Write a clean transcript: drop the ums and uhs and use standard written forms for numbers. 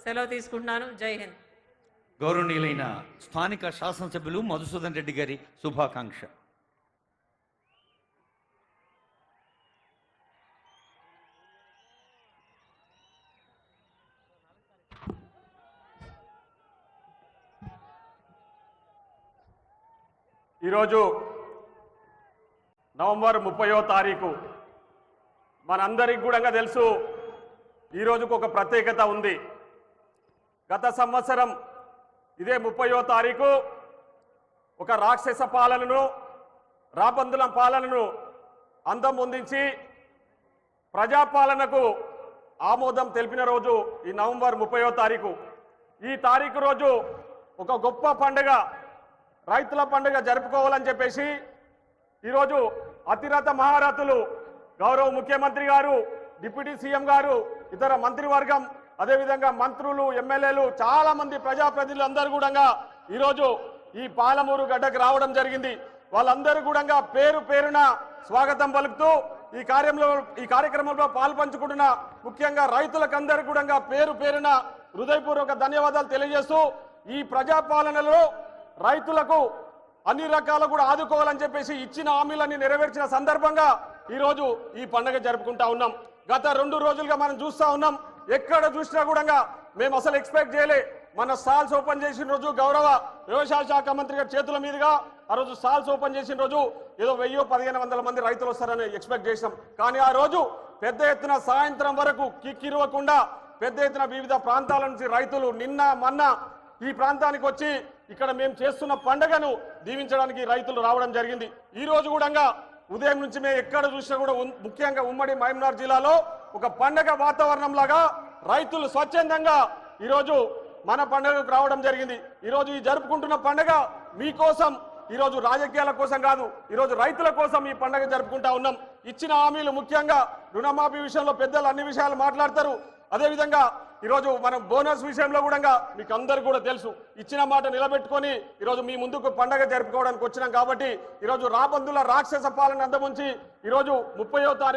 సెలవు తీసుకుంటున్నాను. జై హింద్. గౌరవనీయులైన స్థానిక శాసనసభ్యులు మధుసూదన్ రెడ్డి గారి శుభాకాంక్ష. ఈరోజు నవంబర్ 30వ తారీఖు మనందరికి కూడా తెలుసు. ఈరోజుకు ఒక ప్రత్యేకత ఉంది. గత సంవత్సరం ఇదే 30వ తారీఖు ఒక రాక్షస పాలనను, రాబందుల పాలనను అందం పొందించి ప్రజాపాలనకు ఆమోదం తెలిపిన రోజు ఈ నవంబర్ 30వ తారీఖు. ఈ తారీఖు రోజు ఒక గొప్ప పండుగ, రైతుల పండుగ జరుపుకోవాలని చెప్పేసి ఈరోజు అతిరథ మహారథులు గౌరవ ముఖ్యమంత్రి గారు, డిప్యూటీ సీఎం గారు, ఇతర మంత్రివర్గం, అదేవిధంగా మంత్రులు, ఎమ్మెల్యేలు, చాలా మంది ప్రజాప్రతినిధులు అందరూ కూడా ఈరోజు ఈ పాలమూరు గడ్డకు రావడం జరిగింది. వాళ్ళందరూ కూడా పేరు పేరున స్వాగతం పలుకుతూ ఈ కార్యక్రమంలో పాల్పంచుకుంటున్న ముఖ్యంగా రైతులకందరూ కూడా పేరు పేరున హృదయపూర్వక ధన్యవాదాలు తెలియజేస్తూ, ఈ ప్రజాపాలనలో రైతులకు అన్ని రకాలు కూడా ఆదుకోవాలని చెప్పేసి ఇచ్చిన హామీలన్నీ నెరవేర్చిన సందర్భంగా ఈరోజు ఈ పండుగ జరుపుకుంటా ఉన్నాం. గత 2 రోజులుగా మనం చూస్తూ ఉన్నాం. ఎక్కడ చూసినా కూడా మేము అసలు ఎక్స్పెక్ట్ చేయలే. మన స్టాల్స్ ఓపెన్ చేసిన రోజు గౌరవ వ్యవసాయ శాఖ మంత్రి గారి చేతుల మీదుగా ఆ రోజు స్టాల్స్ ఓపెన్ చేసిన రోజు ఏదో 1000-1500 మంది రైతులు వస్తారని ఎక్స్పెక్ట్ చేసినాం. కానీ ఆ రోజు పెద్ద ఎత్తున సాయంత్రం వరకు కిక్కిరవకుండా పెద్ద ఎత్తున వివిధ ప్రాంతాల నుంచి రైతులు నిన్న మొన్న ఈ ప్రాంతానికి వచ్చి ఇక్కడ మేము చేస్తున్న పండుగను దీవించడానికి రైతులు రావడం జరిగింది. ఈ రోజు కూడా ఉదయం నుంచి మేము ఎక్కడ చూసినా కూడా ముఖ్యంగా ఉమ్మడి మహబూబ్నగర్ జిల్లాలో ఒక పండుగ వాతావరణం లాగా రైతులు స్వచ్ఛందంగా ఈరోజు మన పండుగకు రావడం జరిగింది. ఈరోజు ఈ జరుపుకుంటున్న పండుగ మీకోసం, ఈరోజు రాజకీయాల కోసం కాదు, ఈరోజు రైతుల కోసం ఈ పండుగ జరుపుకుంటా ఉన్నాం. ఇచ్చిన హామీలు ముఖ్యంగా రుణమాఫీ విషయంలో పెద్దలు అన్ని విషయాలు మాట్లాడతారు. అదేవిధంగా ఈరోజు మనం బోనస్ విషయంలో కూడా మీకు అందరికీ కూడా తెలుసు, ఇచ్చిన మాట నిలబెట్టుకొని ఈరోజు మీ ముందుకు పండగ జరుపుకోవడానికి వచ్చినాం. కాబట్టి ఈరోజు రాబందుల రాక్షస పాలన అంతముంచి ఈరోజు 30వ తారీఖు